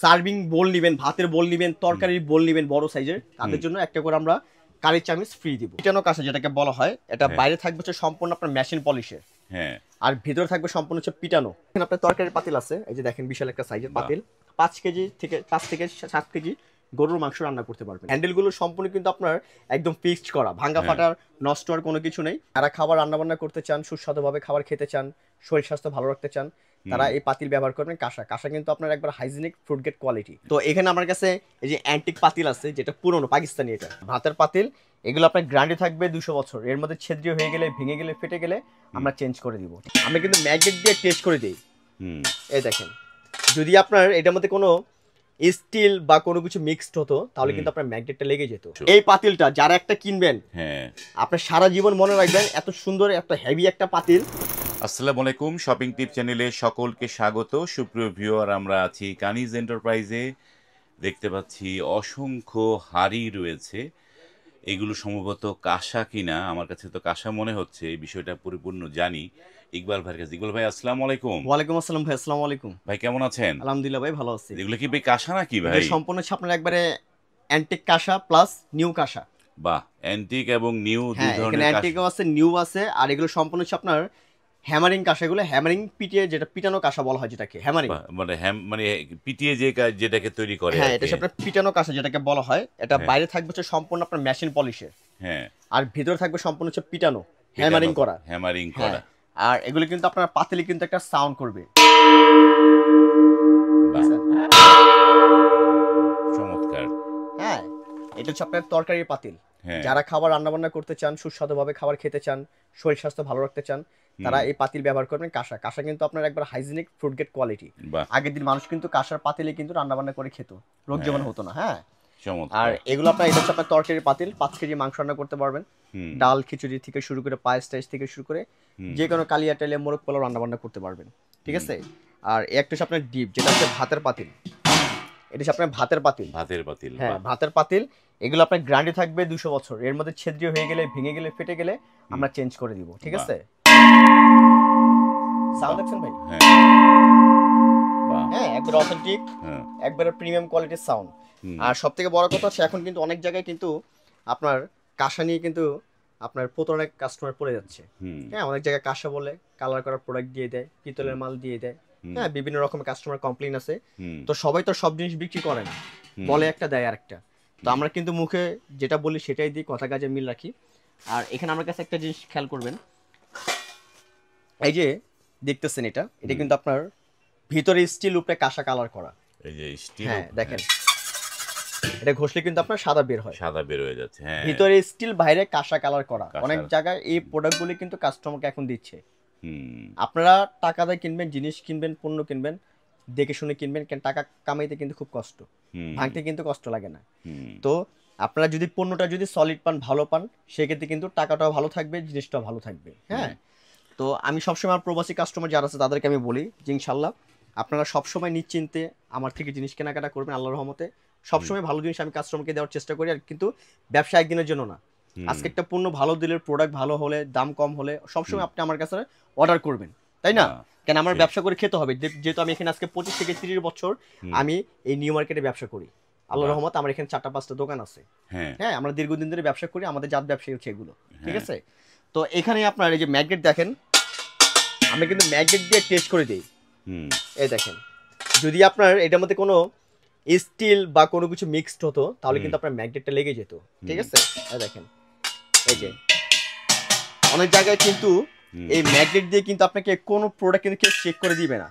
Serving বোল নেবেন, ভাতের বোল নেবেন, তরকারির বোল নেবেন বড় সাইজের, তাদের জন্য একটা করে আমরা কারি চামচ ফ্রি দিব। পিটানো কাঁসা যেটাকে বলা হয়, এটা বাইরে থাকবে হচ্ছে সম্পূর্ণ আপনার মেশিন পলিশের, হ্যাঁ, আর ভিতরে থাকবে সম্পূর্ণ হচ্ছে পিটানো। এখানে আপনার তরকারির পাতিল আছে, এই যে দেখেন বিশাল একটা সাইজের পাতিল, 5 কেজি থেকে 7 কেজি গরুর মাংস রান্না করতে পারবেন। হ্যান্ডেলগুলো সম্পূর্ণ কিন্তু আপনার একদম ফিক্সড করা, ভাঙা ফাটার নষ্ট হওয়ার কোনো কিছু নেই। যারা খাবার রান্না বান্না করতে চান, সুস্বাদুভাবে খাবার খেতে চান, শরীর স্বাস্থ্য ভালো রাখতে চান, তারা এই পাতিল ব্যবহার করবেন। কাঁসা কিন্তু আপনার একবার হাইজিনিক ফুড গ্রেড কোয়ালিটি। তো এখানে আমার কাছে এই যে অ্যান্টিক পাতিল আছে, যেটা পুরনো পাকিস্তানি, এটা ভাতের পাতিল। এগুলো আপনার গ্যারান্টি থাকবে 200 বছর। এর মধ্যে ছিদ্র হয়ে গেলে, ভেঙে গেলে, ফেটে গেলে আমরা চেঞ্জ করে দিব। আমরা কিন্তু ম্যাগনেট দিয়ে টেস্ট করে দিই। এই দেখেন, যদি আপনার এটার মধ্যে কোনো স্টিল বা কোনো কিছু মিক্সড হতো, তাহলে কিন্তু আপনার ম্যাগনেটটা লেগে যেত। এই পাতিলটা যারা একটা কিনবেন, হ্যাঁ, আপনার সারা জীবন মনে রাখবেন, এত সুন্দর একটা হেভি একটা পাতিল। আসসালামু আলাইকুম, শপিং টিপ চ্যানেলে সকলকে স্বাগত। সুপ্রিয় ভিউয়ার, আমরা আছি কানিজ এন্টারপ্রাইজে। দেখতে পাচ্ছি অসংখ্য হাড়ি রয়েছে। এগুলো সম্ভবত কাঁসা কিনা, আমার কাছে তো কাঁসা মনে হচ্ছে। এই বিষয়টা পরিপূর্ণ জানি ইকবাল ভাইয়ের কাছে। ইকবাল ভাই, আসসালামু আলাইকুম। ওয়ালাইকুম আসসালাম ভাই, আসসালামু আলাইকুম ভাই, কেমন আছেন? আলহামদুলিল্লাহ ভাই, ভালো আছি। এগুলো কি ভাই কাঁসা নাকি ভাই? সম্পূর্ণ হচ্ছে আপনার একবারে অ্যান্টিক কাঁসা প্লাস নিউ কাঁসা। বাহ, অ্যান্টিক এবং নিউ দুই ধরনের এখানে অ্যান্টিকও আছে, নিউ আছে, আর এগুলো সম্পূর্ণ হচ্ছে আপনার হ্যামারিং কাঁসা। এগুলো হ্যামারিং পিটিয়ে, যেটা পিটানো কাঁসা বলা হয়, যেটাকে হ্যামারিং মানে পিটিয়ে যেটাকে তৈরি করে, হ্যাঁ, এটা হচ্ছে আপনার পিটানো কাঁসা যেটাকে বলা হয়। এটা বাইরে থাকবে হচ্ছে সম্পূর্ণ আপনার মেশিন পলিশের, হ্যাঁ, আর ভিতরে থাকবে সম্পূর্ণ হচ্ছে পিটানো, হ্যামারিং করা। আর এগুলো কিন্তু আপনার পাতিলে কিন্তু একটা সাউন্ড করবে। চমৎকার। হ্যাঁ, এটা হচ্ছে আপনার তরকারির পাতিল। যারা খাবার রান্না বান্না করতে চান, সুস্বাদুভাবে খাবার খেতে চান, শরীর স্বাস্থ্য ভালো রাখতে চান, তারা এই পাতিল ব্যবহার করবেন। কাঁসা কিন্তু আপনার একবার হাইজিনিক ফুড গ্রেড কোয়ালিটি। আগের দিন মানুষ কিন্তু কাঁসার পাতিলে কিন্তু রান্না বান্না করে খেত, রোগ জীবাণু হতো না। হ্যাঁ, আর এগুলো আপনার, এটা হচ্ছে আপনার তরকারির পাতিল, 5 কেজি মাংস রান্না করতে পারবেন। ডাল খিচুড়ি থেকে শুরু করে, পায়েস টাইস থেকে শুরু করে, যে কোনো কালিয়া টাইলে, মোরগ পোলাও রান্না বান্না করতে পারবেন। ঠিক আছে। আর একটা হচ্ছে আপনার ডিপ, যেটা হচ্ছে ভাতের পাতিল। এটা হচ্ছে আপনার ভাতের পাতিল, হ্যাঁ, ভাতের পাতিল। এগুলো আপনার গ্যারান্টি থাকবে 200 বছর। এর মধ্যে ছিদ্র হয়ে গেলে, ভেঙে গেলে, ফেটে গেলে আমরা চেঞ্জ করে দিব। ঠিক আছে। সাউন্ড দেখছেন ভাই? হ্যাঁ, একবার অথেন্টিক, একবারে প্রিমিয়াম কোয়ালিটির সাউন্ড। আর সবথেকে বড় কথা হচ্ছে, এখন কিন্তু অনেক জায়গায় কিন্তু আপনার কাঁসা নিয়ে কিন্তু আপনার প্রতারণার কাস্টমার পড়ে যাচ্ছে। হ্যাঁ, অনেক জায়গায় কাঁসা বলে কালার করা প্রোডাক্ট দিয়ে দেয়, পিতলের মাল দিয়ে দেয়। হ্যাঁ, বিভিন্ন রকমের কাস্টমার কমপ্লেইন আছে। তো সবাই তো সব জিনিস বিক্রি করে না, বলে একটা দেয় আরেকটা। তো আমরা কিন্তু মুখে যেটা বলি সেটাই দিই, কথা কাজে মিল রাখি। আর এখানে আমার কাছে একটা জিনিস খেয়াল করবেন, এই যে দেখতেছেন, এটা কিন্তু আপনার ভিতরে স্টিল, উপরে কাঁসা কালার করা। এই যে স্টিল, হ্যাঁ দেখেন, এটা ঘষলে কিন্তু আপনার সাদা বের হয়, সাদা বের হয়ে যাচ্ছে। হ্যাঁ, ভিতরে স্টিল, বাইরে কাঁসা কালার করা। অনেক জায়গায় এই প্রোডাক্টগুলি কিন্তু কাস্টমারকে এখন দিচ্ছে। আপনারা টাকা দিয়ে কিনবেন, জিনিস কিনবেন, পণ্য কিনবেন, দেখে শুনে কিনবেন। কেন, টাকা কামাইতে কিন্তু খুব কষ্ট, ভাঙতে কিন্তু কষ্ট লাগে না। তো আপনারা যদি পণ্যটা যদি সলিড পান, ভালো পান, সেক্ষেত্রে কিন্তু টাকাটাও ভালো থাকবে, জিনিসটাও ভালো থাকবে। হ্যাঁ, তো আমি সবসময় আমার প্রবাসী কাস্টমার যারা আছে তাদেরকে আমি বলি যে ইনশাল্লাহ আপনারা সবসময় নিশ্চিন্তে আমার থেকে জিনিস কেনাকাটা করবেন। আল্লাহর রহমতে সবসময় ভালো জিনিস আমি কাস্টমারকে দেওয়ার চেষ্টা করি। আর কিন্তু ব্যবসা একদিনের জন্য না। আজকে একটা পণ্য ভালো দিলে, প্রোডাক্ট ভালো হলে, দাম কম হলে, সবসময় আপনি আমার কাছে অর্ডার করবেন, তাই না? কেন, আমার ব্যবসা করে খেতে হবে। যেহেতু আমি এখানে আজকে 25 থেকে 30 বছর আমি এই নিউ মার্কেটে ব্যবসা করি। আল্লাহর রহমতে আমার এখানে 4-5টা দোকান আছে। হ্যাঁ, আমরা দীর্ঘদিন ধরে ব্যবসা করি, আমাদের জাত ব্যবসায়ী হচ্ছে এগুলো। ঠিক আছে। তো এখানে আপনার এই যে ম্যাগনেট দেখেন, আমি কিন্তু ম্যাগনেট দিয়ে টেস্ট করে দিই। এই দেখেন, যদি আপনার এটার মধ্যে কোনো স্টিল বা কোনো কিছু মিক্সড হতো, তাহলে কিন্তু আপনার ম্যাগনেটটা লেগে যেত। ঠিক আছে। এই দেখেন, এই যে অনেক জায়গায় কিন্তু এই ম্যাগনেট দিয়ে কিন্তু আপনাকে কোনো প্রোডাক্ট কিন্তু কেউ চেক করে দিবে না।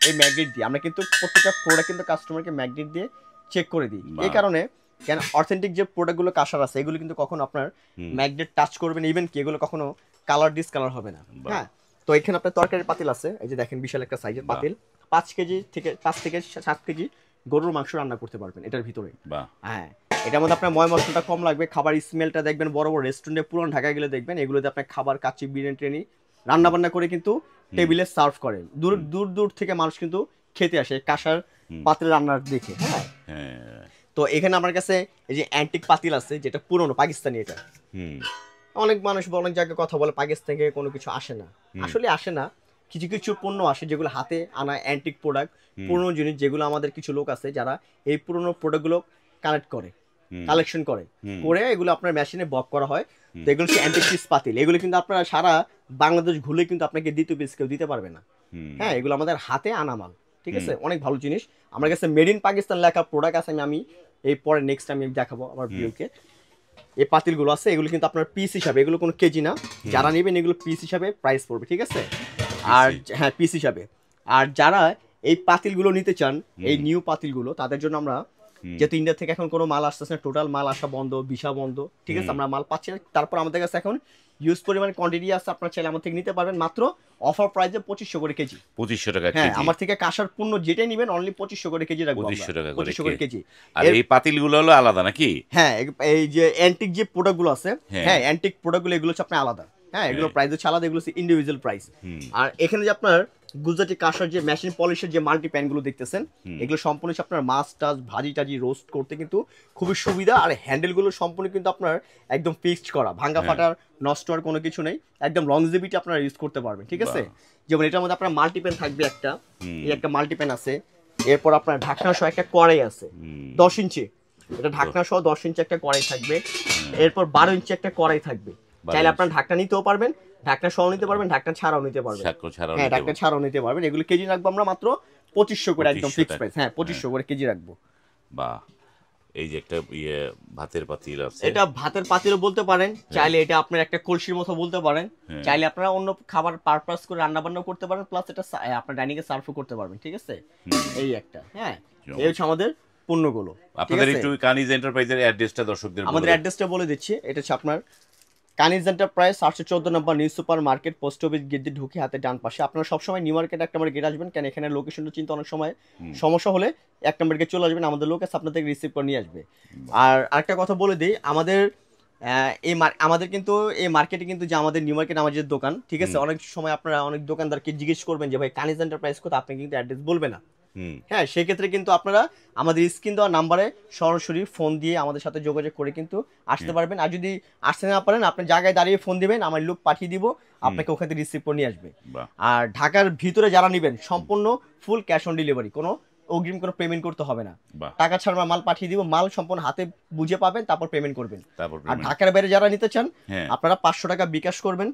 এই ম্যাগনেট দিয়ে আমরা কিন্তু প্রত্যেকটা প্রোডাক্ট কিন্তু কাস্টমারকে ম্যাগনেট দিয়ে চেক করে দিই। এই কারণে, কেন, অথেন্টিক যে প্রোডাক্টগুলো কাঁসার আছে, এগুলো কিন্তু কখনো আপনার ম্যাগনেট টাচ করবেন, ইভেন কি এগুলো কখনো কালার ডিসকালার হবে না। হ্যাঁ, তো এখানে আপনার তরকারির পাতিল আছে, এই যে দেখেন বিশাল একটা সাইজের পাতিল, 5 কেজি থেকে 7 কেজি গরুর মাংস রান্না করতে পারবেন এটার ভিতরে। হ্যাঁ, এটার মধ্যে আপনার ময় মশলাটা কম লাগবে, খাবার স্মেলটা দেখবেন। বড় বড় রেস্টুরেন্টে, পুরান ঢাকায় গেলে দেখবেন এগুলোতে আপনার খাবার কাচ্চি, বিরিয়ানি ট্রেনি রান্না বান্না করে কিন্তু টেবিলে সার্ভ করে। দূর দূর দূর থেকে মানুষ কিন্তু খেতে আসে কাঁসার পাতিল রান্নার দেখে। হ্যাঁ, তো এখানে আমার কাছে এই যে অ্যান্টিক পাতিল আছে, যেটা পুরনো পাকিস্তানি। এটা অনেক মানুষ অনেক জায়গায় কথা বলে পাকিস্তান থেকে কোনো কিছু আসে না, আসলে আসে না। কিছু কিছু পণ্য আসে যেগুলো হাতে আনা অ্যান্টিক প্রোডাক্ট, পুরনো জিনিস, যেগুলো আমাদের কিছু লোক আছে যারা এই পুরনো প্রোডাক্টগুলো কালেক্ট করে, কালেকশন করে এগুলো আপনার মেশিনে বক করা হয়। তো এগুলো হচ্ছে অ্যান্টিক পিস পাতিল। এগুলো কিন্তু আপনারা সারা বাংলাদেশ ঘুরলে কিন্তু আপনাকে দ্বিতীয় পিস কেউ দিতে পারবে না। হ্যাঁ, এগুলো আমাদের হাতে আনা মাল, ঠিক আছে, অনেক ভালো জিনিস। আমার কাছে মেড ইন পাকিস্তান লেখা প্রোডাক্ট আছে, আমি এই পরে নেক্সট আমি দেখাবো আমার ভিউকে। এই পাতিলগুলো আছে, এগুলো কিন্তু আপনার পিস হিসাবে, এগুলো কোনো কেজি না, যারা নেবেন এগুলো পিস হিসাবে প্রাইস পড়বে, ঠিক আছে। আর হ্যাঁ, পিস হিসাবে। আর যারা এই পাতিলগুলো নিতে চান, এই নিউ পাতিলগুলো, তাদের জন্য আমরা, যেহেতু ইন্ডিয়া থেকে এখন কোনো মাল আসতেছে না, টোটাল মাল আসা বন্ধ, ভিসা বন্ধ, ঠিক আছে, আমরা মাল পাচ্ছি না। তারপর আমাদের কাছে এখন ইউজ পরিমাণ কোয়ান্টিটি আছে, আপনার চাইলে আমার থেকে নিতে পারবেন মাত্র অফার প্রাইসে 2500 করে কেজি। 2500 টাকা হ্যাঁ, কেজি। আমার থেকে কাঁসার পণ্য যেটাই নেবেন অনলি 2500 করে কেজি রাখবো। 2500 টাকা 2500 করে কেজি। আর এই পাতিলগুলো হলো আলাদা নাকি? হ্যাঁ, এই যে অ্যান্টিক যে প্রোডাক্টগুলো আছে, হ্যাঁ অ্যান্টিক প্রোডাক্টগুলো এগুলো হচ্ছে আপনার আলাদা। হ্যাঁ, এগুলো প্রাইস হচ্ছে আলাদা, এগুলো হচ্ছে ইন্ডিভিজুয়াল প্রাইস। আর এখানে যে আপনার গুজরাটি কাঁসার যে মেশিন পলিশের যে মাল্টি প্যানগুলো দেখতেছেন, এগুলো সম্পূর্ণ আপনার মাছ টাছ ভাজি টাজি রোস্ট করতে কিন্তু খুবই সুবিধা। আর হ্যান্ডেলগুলো সম্পূর্ণ কিন্তু আপনার একদম ফিক্সড করা, ভাঙ্গা ফাটার নষ্ট হওয়ার কোনো কিছু নেই, একদম লংজিভিটি আপনারা ইউজ করতে পারবেন, ঠিক আছে। যেমন এটার মধ্যে আপনার মাল্টি প্যান থাকবে একটা, এই একটা মাল্টি প্যান আছে, এরপর আপনার ঢাকনা সহ একটা কড়াই আছে 10 ইঞ্চি, এটা ঢাকনা সহ 10 ইঞ্চি একটা কড়াই থাকবে। এরপর 12 ইঞ্চি একটা কড়াই থাকবে, চাইলে আপনার ঢাকনা নিতেও পারবেন, ঢাকনা সহ নিতে পারবেন, ঢাকনা ছাড়াও নিতে পারবেন। হ্যাঁ, ঢাকনা ছাড়াও নিতে পারবেন। এগুলো কেজি রাখবো আমরা মাত্র 2500 করে, একদম ফিক্সড প্রাইস। হ্যাঁ, 2500 করে কেজি রাখবো। বাহ, এই যে একটা ভাতের পাতিল আছে, এটা ভাতের পাতিলও বলতে পারেন, চাইলে এটা আপনার একটা কলসির মতো বলতে পারেন, চাইলে আপনারা অন্য খাবার পারপাস করে রান্না বান্না করতে পারেন, প্লাস এটা আপনার ডাইনিং এ সার্ভও করতে পারবেন, ঠিক আছে। এই একটা, হ্যাঁ, এই হচ্ছে আমাদের পণ্যগুলো। আপনাদের একটু কানিজ এন্টারপ্রাইজের অ্যাড্রেসটা দর্শকদের বলুন। আমাদের অ্যাড্রেসটা বলে দিচ্ছি, এটা হচ্ছে আপনার Kaniz enterprise 714 number new supermarket, post office gate দিয়ে ঢুকে হাতে ডান পাশে। আপনারা সবসময় নিউ মার্কেট 1 নম্বর গেট আসবেন, কেন এখানে লোকেশনটা চিন্তা অনেক সময় সমস্যা হলে 1 নম্বর গেট চলে আসবেন, আমাদের লোক আপনাদের রিসিভ করে নিয়ে আসবে। আর আরেকটা কথা বলে দিই, আমাদের কিন্তু এই মার্কেটে কিন্তু যে আমাদের নিউ মার্কেট আমাদের দোকান, ঠিক আছে, অনেক সময় আপনারা অনেক দোকানদারকে জিজ্ঞেস করবেন যে ভাই কানিজ এন্টারপ্রাইজ কোথায়, আপনি কিন্তু অ্যাড্রেস বলবে না। হ্যাঁ, সেক্ষেত্রে কিন্তু আপনারা আমাদের স্ক্রিন দেওয়া নাম্বারে সরাসরি ফোন দিয়ে আমাদের সাথে যোগাযোগ করে কিন্তু আসতে পারবেন। আর যদি আসতে না পারেন, আপনি জায়গায় দাঁড়িয়ে ফোন দিবেন, আমার লোক পাঠিয়ে দিব, আপনাকে ওখানে রিসিভ করে নিয়ে আসবে। আর ঢাকার ভিতরে যারা নেবেন সম্পূর্ণ ফুল ক্যাশ অন ডেলিভারি, কোনো অগ্রিম কোনো পেমেন্ট করতে হবে না, টাকা ছাড়া মাল পাঠিয়ে দিব, মাল সম্পূর্ণ হাতে বুঝে পাবেন, তারপর পেমেন্ট করবেন। আর ঢাকার বাইরে যারা নিতে চান, আপনারা 500 টাকা বিকাশ করবেন,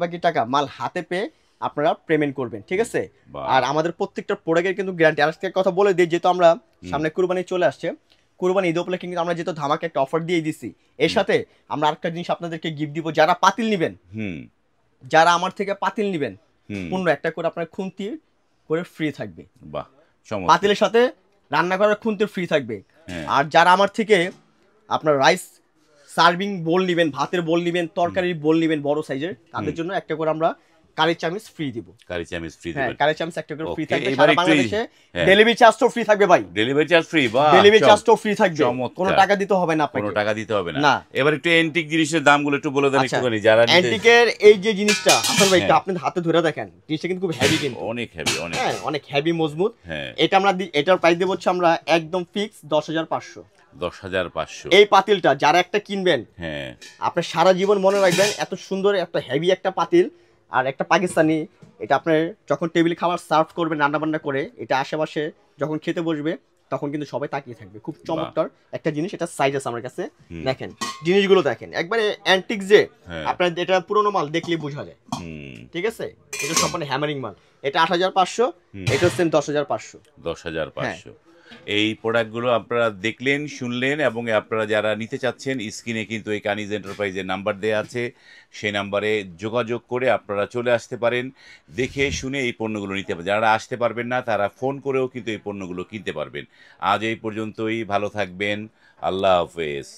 বাকি টাকা মাল হাতে পেয়ে আপনারা পেমেন্ট করবেন, ঠিক আছে। আর আমাদের প্রত্যেকটা প্রোডাক্টের কিন্তু গ্যারান্টি। আর একটা কথা বলে দিই, যেহেতু আমরা সামনে কুরবানি চলে আসছে, কুরবানি ঈদ উপলক্ষে কিন্তু আমরা যেহেতু ধামাকে একটা অফার দিয়ে দিচ্ছি, এর সাথে আমরা আরেকটা জিনিস আপনাদেরকে গিফট দিব। যারা পাতিল নেবেন, যারা আমার থেকে পাতিল নেবেন, 15 একটা করে আপনার খুন্তি করে ফ্রি থাকবে। পাতিলের সাথে রান্না করার খুন্তি ফ্রি থাকবে। আর যারা আমার থেকে আপনার রাইস সার্ভিং বোল নেবেন, ভাতের বোল নেবেন, তরকারির বোল নেবেন বড় সাইজের, তাদের জন্য একটা করে আমরা কারি চামচ ফ্রি দিব। কারি চামচ ফ্রি দিবেন? হ্যাঁ, কারি চামচ একটা করে ফ্রি থাকবে। সারা বাংলাদেশে ডেলিভারি চার্জও ফ্রি থাকবে ভাই। Delivery charge free? বাহ, ডেলিভারি চার্জও ফ্রি থাকবে, কোনো টাকা দিতে হবে না আপনাকে। কোনো টাকা দিতে হবে না। এবার একটু অ্যান্টিক জিনিসের দামগুলো একটু বলে দেন একটুখানি। যারা অ্যান্টিকের এই যে জিনিসটা আসলে ভাই, আপনি হাতে ধরে দেখেন, জিনিসটা কিন্তু খুব হেভি, কিন্তু অনেক হেভি, অনেক হেভি মজবুত। এটা আমরা এটার প্রাইস দেব হচ্ছে আমরা একদম ফিক্স 10,500। 10,500 এই পাতিলটা যারা একটা কিনবেন, হ্যাঁ, আপনি সারা জীবন মনে রাখবেন, এত সুন্দর একটা হেভি একটা পাতিল। আর একটা পাকিস্তানি, এটা আপনার যখন টেবিলে খাবার সার্ভ করবেন রান্না বান্না করে, এটা আশেপাশে যখন খেতে বসবে তখন কিন্তু সবাই তাকিয়ে থাকবে। খুব চমৎকার একটা জিনিস, এটা সাইজ আছে আমার কাছে, দেখেন জিনিসগুলো দেখেন, একবারে অ্যান্টিক, যে আপনার এটা পুরোনো মাল দেখলেই বোঝা যায়, ঠিক আছে। এটা সম্পূর্ণ হ্যামারিং মাল। এটা 8,500, এটা সেম 10,500। 10,500। এই প্রোডাক্টগুলো আপনারা দেখলেন, শুনলেন, এবং আপনারা যারা নিতে চাচ্ছেন, স্ক্রিনে কিন্তু এই কানিজ এন্টারপ্রাইজের নাম্বার দেওয়া আছে, সেই নাম্বারে যোগাযোগ করে আপনারা চলে আসতে পারেন, দেখে শুনে এই পণ্যগুলো নিতে পারেন। যারা আসতে পারবেন না তারা ফোন করেও কিন্তু এই পণ্যগুলো কিনতে পারবেন। আজ এই পর্যন্তই, ভালো থাকবেন, আল্লাহ হাফেজ।